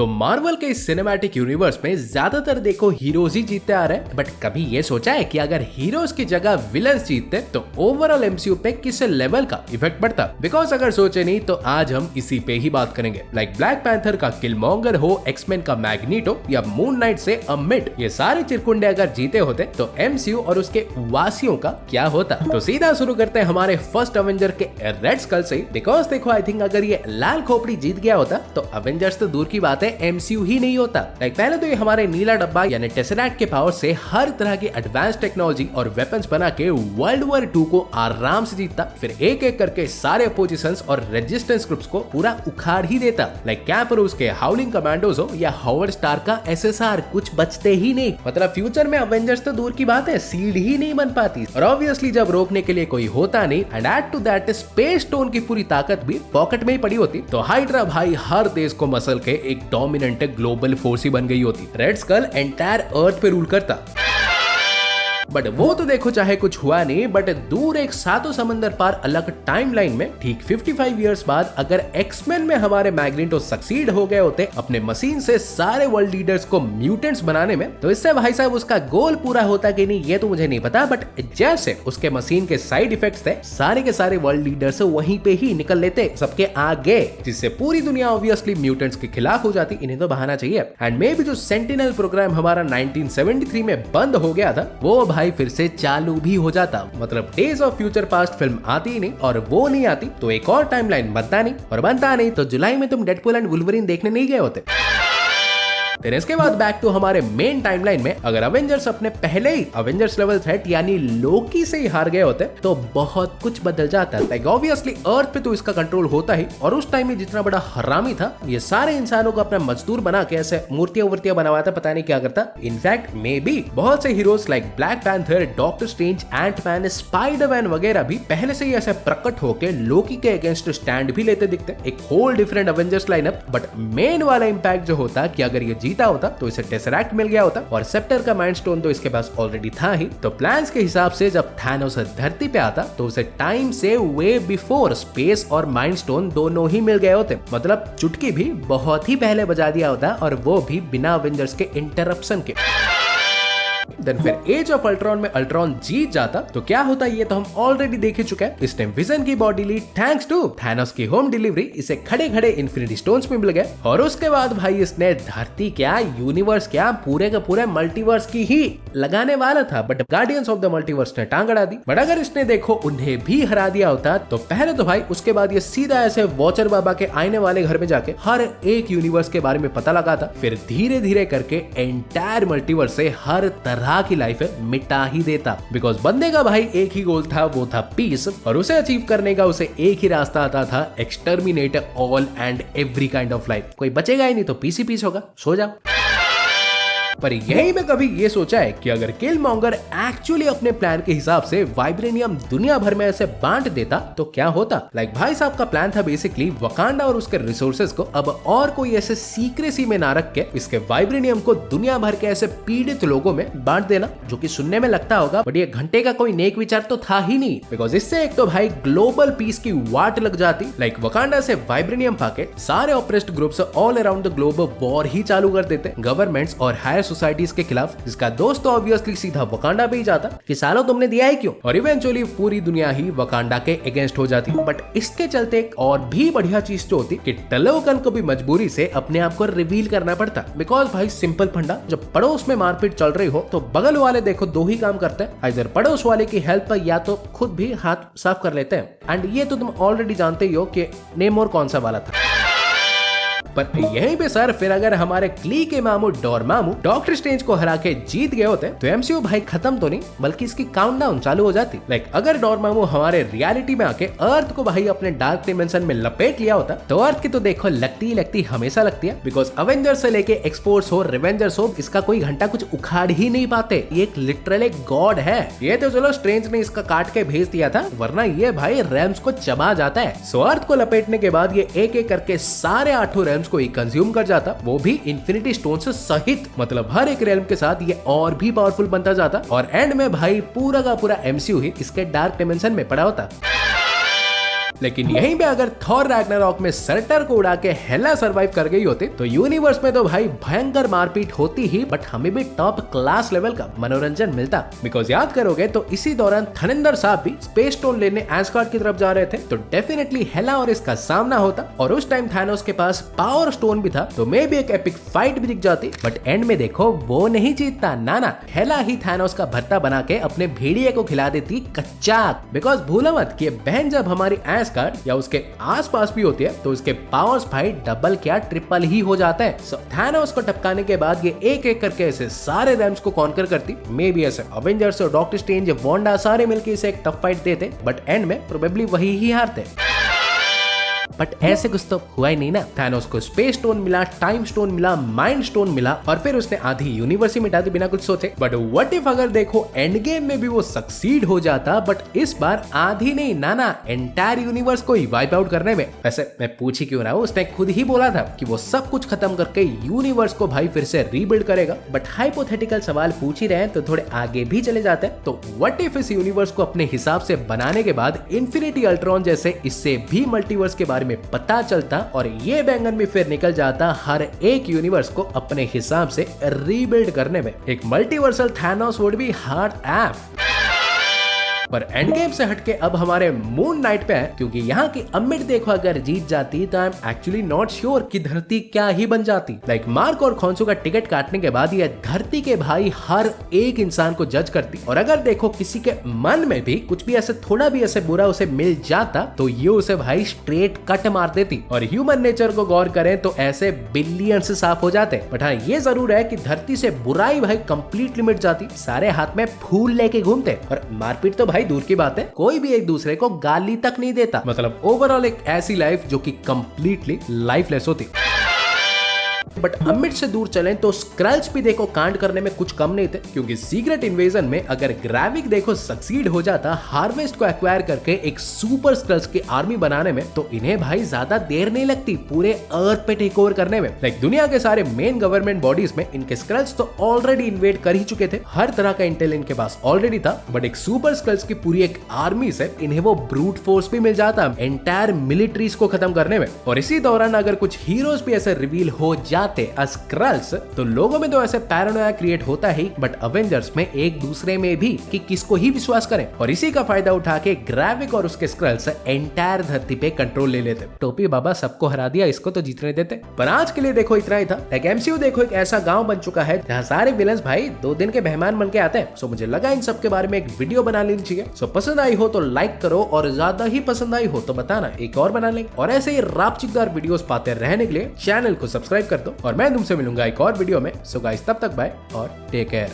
तो मार्वल के इस सिनेमैटिक यूनिवर्स में ज्यादातर देखो हीरोज ही जीतते आ रहे हैं, बट कभी ये सोचा है कि अगर हीरोज की जगह विलन्स जीतते तो ओवरऑल एमसीयू पे किस लेवल का इफेक्ट पड़ता? बिकॉज अगर सोचे नहीं तो आज हम इसी पे ही बात करेंगे। लाइक ब्लैक पैंथर का किलमॉन्गर हो, एक्समैन का मैग्नीटो या मून नाइट से अमिट, ये सारे चिरकुंडे अगर जीते होते तो एमसीयू और उसके वासियों का क्या होता? तो सीधा शुरू करते हैं हमारे फर्स्ट अवेंजर के रेड स्कल से। बिकॉज देखो आई थिंक अगर ये लाल खोपड़ी जीत गया होता तो अवेंजर्स तो दूर की बात है, एमसीयू ही नहीं होता। लाइक पहले तो ये हमारे नीला डब्बा यानी टेसरैक्ट के पावर से हर तरह की एडवांस टेक्नोलॉजी और वेपन्स बना के वर्ल्ड वॉर 2 को आराम से जीतता, फिर एक एक करके सारे अपोजिशंस और रेजिस्टेंस ग्रुप्स को पूरा उखाड़ ही देता। लाइक कैप रूस के हाउलिंग कमांडोज हो या हॉवर्ड स्टार का एसएसआर, कुछ बचते ही नहीं। मतलब फ्यूचर में अवेंजर्स तो दूर की बात है, सीड ही नहीं बन पाती। और ऑब्वियसली जब रोकने के लिए कोई होता नहीं and add to that space stone की पूरी ताकत भी पॉकेट में ही पड़ी होती, तो हाइड्रा भाई हर देश को मसल के एक डोमिनेंट ग्लोबल फोर्स ही बन गई होती। रेड स्कल एंटायर अर्थ पे रूल करता। बट वो तो देखो चाहे कुछ हुआ नहीं, बट दूर एक सातों समंदर पार अलग टाइमलाइन में ठीक 55 इयर्स बाद अगर एक्समैन में हमारे मैग्नीटो सक्सीड हो गए होते अपने मशीन से सारे वर्ल्ड लीडर्स को म्यूटेंट्स बनाने में, तो इससे भाई साहब उसका गोल पूरा होता कि नहीं ये तो मुझे नहीं पता, बट जैसे उसके मशीन के साइड इफेक्ट्स थे सारे के सारे वर्ल्ड लीडर्स वहीं पे ही निकल लेते सबके आगे, जिससे पूरी दुनिया ऑब्वियसली म्यूटेंट्स के खिलाफ हो जाती। इन्हें तो बहाना चाहिए। एंड मे भी जो सेंटिनल प्रोग्राम हमारा 1973 में बंद हो गया था वो भाई फिर से चालू भी हो जाता। मतलब days of future past film आती ही नहीं, और वो नहीं आती तो एक और टाइमलाइन बनता नहीं, और बनता नहीं तो जुलाई में तुम डेडपूल एंड वुल्वरीन देखने नहीं गए होते। फिर इसके बाद बैक टू हमारे मेन टाइमलाइन में अगर अवेंजर्स अपने पहले ही अवेंजर्स लेवल थ्रेट यानी लोकी से ही हार गए होते तो बहुत कुछ बदल जाता। लाइक ऑब्वियसली अर्थ पे तो इसका कंट्रोल होता ही, और उस टाइम में जितना बड़ा हरामी था ये सारे इंसानों को अपना मजदूर बना के ऐसे मूर्तियां बनवाता, पता नहीं क्या करता। इनफैक्ट मे बी बहुत से heroes like Black Panther, Doctor Strange, Ant-Man, Spider-Man वगैरह भी पहले से ही ऐसे प्रकट होके लोकी के अगेंस्ट स्टैंड भी लेते दिखते। एक whole different Avengers lineup. But main वाला इंपैक्ट जो होता कि अगर ये जीता होता तो इसे टेसरैक्ट मिल गया होता, और सेप्टर का माइंड स्टोन तो इसके पास ऑलरेडी था ही। तो प्लान्स के हिसाब से जब थैनोस धरती पे आता तो उसे टाइम से वे बिफोर स्पेस और माइंड स्टोन दोनों ही मिल गए होते। मतलब चुटकी भी बहुत ही पहले बजा दिया होता, और वो भी बिना अवेंजर्स के इंटरप्शन के। देन फिर एज ऑफ अल्ट्रॉन में अल्ट्रॉन जीत जाता तो क्या होता ये तो हम ऑलरेडी देख ही चुके हैं। इसने विजन की बॉडी ली थैंक्स टू थैनोस की होम डिलीवरी, इसे खड़े खड़े इन्फिनिटी स्टोन्स में मिल गए, और उसके बाद भाई इसने धरती क्या यूनिवर्स क्या पूरे के पूरे मल्टीवर्स की ही लगाने वाला था, but guardians of the multiverse ने टांग अड़ा दी। बट अगर इसने देखो उन्हें भी हरा दिया होता तो पहले तो भाई उसके बाद ये सीधा ऐसे वॉचर बाबा के आने वाले घर में जाके हर एक यूनिवर्स के बारे में पता लगाता, फिर धीरे धीरे करके एंटायर मल्टीवर्स से हर तरह की लाइफ मिटा ही देता। बिकॉज बंदे का भाई एक ही गोल था, वो था पीस, और उसे अचीव करने का उसे एक ही रास्ता आता था, exterminate all and every kind of life. कोई बचेगा ही नहीं तो पीस ही पीस होगा, सो जाओ। पर यही में कभी ये सोचा है कि अगर किलमॉन्गर एक्चुअली अपने प्लान के हिसाब से वाइब्रेनियम दुनिया भर में ऐसे बांट देता तो क्या होता? लाइक भाई साहब का प्लान था बेसिकली वकांडा और उसके रिसोर्सेज को अब और कोई ऐसे सीक्रेसी में ना रख के इसके वाइब्रेनियम को दुनिया भर के ऐसे पीड़ित लोगों में बांट देना, जो कि सुनने में लगता होगा बट ये घंटे का कोई नेक विचार तो था ही नहीं। बिकॉज इससे एक तो भाई ग्लोबल पीस की वाट लग जाती। लाइक वकांडा से वाइब्रेनियम पाके सारे oppressed groups all around the globe war ही चालू कर देते गवर्नमेंट्स और हायर सोसाइटीज के खिलाफ, जिसका दोस्त तो ऑब्वियसली सीधा वकांडा पे ही जाता कि सालों तुमने दिया है क्यों, और इवेंचुअली पूरी दुनिया ही वकांडा के अगेंस्ट हो जाती। बट इसके चलते एक और भी बढ़िया चीज तो होती कि टलोकन को भी मजबूरी से अपने आप को रिवील करना पड़ता। बिकॉज भाई सिंपल फंडा, जब पड़ोस में मारपीट चल रही हो तो बगल वाले देखो दो ही काम करते हैं, इधर पड़ोस वाले की हेल्प या तो खुद भी हाथ साफ कर लेते हैं। एंड ये तो तुम ऑलरेडी जानते ही हो कि नेमोर कौन सा वाला था। पर यहीं पे सर फिर अगर हमारे क्ली के मामू डोरमामू डॉक्टर स्ट्रेंज को हरा के जीत गए होते तो एमसीयू भाई खत्म तो नहीं बल्कि इसकी काउंटडाउन चालू हो जाती। लाइक अगर डोरमामू हमारे रियलिटी में आके अर्थ को भाई अपने डार्क डिमेंशन में लपेट लिया होता तो अर्थ की तो देखो लगती हमेशा लगती है। बिकॉज अवेंजर्स से लेके एक्सपोर्ट्स हो रिवेंजर्स हो इसका कोई घंटा कुछ उखाड़ ही नहीं पाते। ये एक लिटरल एक गॉड है। ये तो चलो स्ट्रेंज ने इसका काट के भेज दिया था, वरना ये भाई रेम्स को चबा जाता है। सो अर्थ को लपेटने के बाद ये एक एक करके सारे 8 रेम्स को ही कंज्यूम कर जाता, वो भी इन्फिनिटी स्टोन से सहित। मतलब हर एक रेल्म के साथ ये और भी पावरफुल बनता जाता, और एंड में भाई पूरा का पूरा एमसीयू ही इसके डार्क डायमेंशन में पड़ा होता। लेकिन यहीं पे अगर थॉर रैग्नारॉक में सर्टर को उड़ा के हेला सर्वाइव कर गई होती तो यूनिवर्स में तो भाई भयंकर मारपीट होती ही, बट हमें भी टॉप क्लास लेवल का मनोरंजन मिलता। बिकॉज याद करोगे तो इसी दौरान थनिंदर साहब भी स्पेस स्टोन लेने एस्गार्ड की तरफ जा रहे थे, तो डेफिनेटली हेला और इसका सामना होता, और उस टाइम थानोस के पास पावर स्टोन भी था, तो मे भी एक एपिक फाइट भी दिख जाती। बट एंड में देखो वो नहीं जीतता, ना हेला ही थानोस का भरता बना के अपने भेड़िए को खिला देती कच्चा। बिकॉज भूलो मत कि बहन जब हमारी एस्गार्ड या उसके आसपास भी होती है तो उसके पावर्स भाई डबल क्या ट्रिपल ही हो जाता है। सो थानोस को टपकाने के बाद ये एक एक करके ऐसे सारे रैम्स को कॉन्कर करती। मे बी ऐसे अवेंजर्स और डॉक्टर स्ट्रेंज, वांडा सारे मिलकर इसे एक टफ फाइट देते, बट एंड में प्रोबेबली वही ही हारते। बट ऐसे कुछ तो हुआ ही नहीं ना। थानोस को स्पेस स्टोन मिला, टाइम स्टोन मिला, माइंड स्टोन मिला, और फिर उसने आधी यूनिवर्स ही मिटा दी बिना कुछ सोचे। बट व्हाट इफ अगर देखो एंड गेम में भी वो सक्सीड हो जाता, बट इस बार आधी नहीं ना एंटायर यूनिवर्स को ही वाइप आउट करने में। वैसे मैं पूछ ही क्यों रहा हूँ, उसने खुद ही बोला था कि वो सब कुछ खत्म करके यूनिवर्स को भाई फिर से रीबिल्ड करेगा। बट हाइपोथेटिकल सवाल पूछ ही रहे हैं तो थोड़े आगे भी चले जाते हैं। तो व्हाट इफ इस यूनिवर्स को अपने हिसाब से बनाने के बाद इन्फिनिटी अल्ट्रॉन जैसे इससे भी मल्टीवर्स के बारे में पता चलता, और ये बैंगन भी फिर निकल जाता हर एक यूनिवर्स को अपने हिसाब से रीबिल्ड करने में। एक multiversal Thanos would be hard F. पर एंड गेम से हटके अब हमारे मून नाइट पे है, क्योंकि यहाँ की अमिट देखो अगर जीत जाती तो I am actually not sure कि धरती क्या ही बन जाती। लाइक मार्क और खोंसू का टिकट काटने के बाद ये धरती के भाई हर एक इंसान को जज करती, और अगर देखो किसी के मन में भी कुछ भी ऐसे थोड़ा भी ऐसे बुरा उसे मिल जाता तो ये उसे भाई स्ट्रेट कट मार देती। और ह्यूमन नेचर को गौर करें तो ऐसे बिलियन से साफ हो जाते। बट हाँ ये जरूर है कि धरती से बुराई भाई कंप्लीटली मिट जाती, सारे हाथ में फूल लेके घूमते, और मारपीट तो भाई दूर की बात है, कोई भी एक दूसरे को गाली तक नहीं देता। मतलब ओवरऑल एक ऐसी लाइफ जो कि कंप्लीटली लाइफलेस होती। बट अमिट से दूर चलें तो स्क्रल्स भी देखो कांड करने में कुछ कम नहीं थे, क्योंकि सीक्रेट इन्वेजन में अगर ग्राविक देखो सक्सीड हो जाता हार्वेस्ट को एक्वायर करके एक सुपर स्क्रल्स की आर्मी बनाने में, तो इन्हें भाई ज्यादा देर नहीं लगती पूरे अर्थ पे टेक ओवर करने में। लाइक दुनिया के सारे मेन गवर्नमेंट बॉडीज में इनके स्क्रल्स तो ऑलरेडी इन्वेड कर ही चुके थे, हर तरह का इंटेल इनके पास ऑलरेडी था। बट एक सुपर स्क्रल्स की पूरी एक आर्मी से इन्हें वो ब्रूट फोर्स भी मिल जाता एंटायर मिलिट्रीज को खत्म करने में। और इसी दौरान अगर कुछ हीरोज भी ऐसे रिवील हो जाते स्क्रल्स, तो लोगों में तो ऐसे पैरानोया क्रिएट होता ही, बट अवेंजर्स में एक दूसरे में भी कि किसको ही विश्वास करें। और इसी का फायदा उठा के ग्राविक और उसके स्क्रल्स एंटायर धरती पे कंट्रोल ले लेते। टोपी बाबा सबको हरा दिया, इसको तो जीतने देते। पर आज के लिए देखो इतना ही था। एक एमसीयू देखो एक ऐसा गांव बन चुका है जहां सारे विलन्स भाई 2 दिन के मेहमान बन के आते हैं। सो मुझे लगा इन सब के बारे में एक वीडियो बना लेनी चाहिए। सो पसंद आई हो तो लाइक करो, और ज्यादा ही पसंद आई हो तो बताना, एक और बना लेंगे। और ऐसे ही रापचिकदार वीडियोस पाते रहने के लिए चैनल को सब्सक्राइब कर दो, और मैं तुमसे मिलूंगा एक और वीडियो में। सो गाइस तब तक बाय और टेक केयर।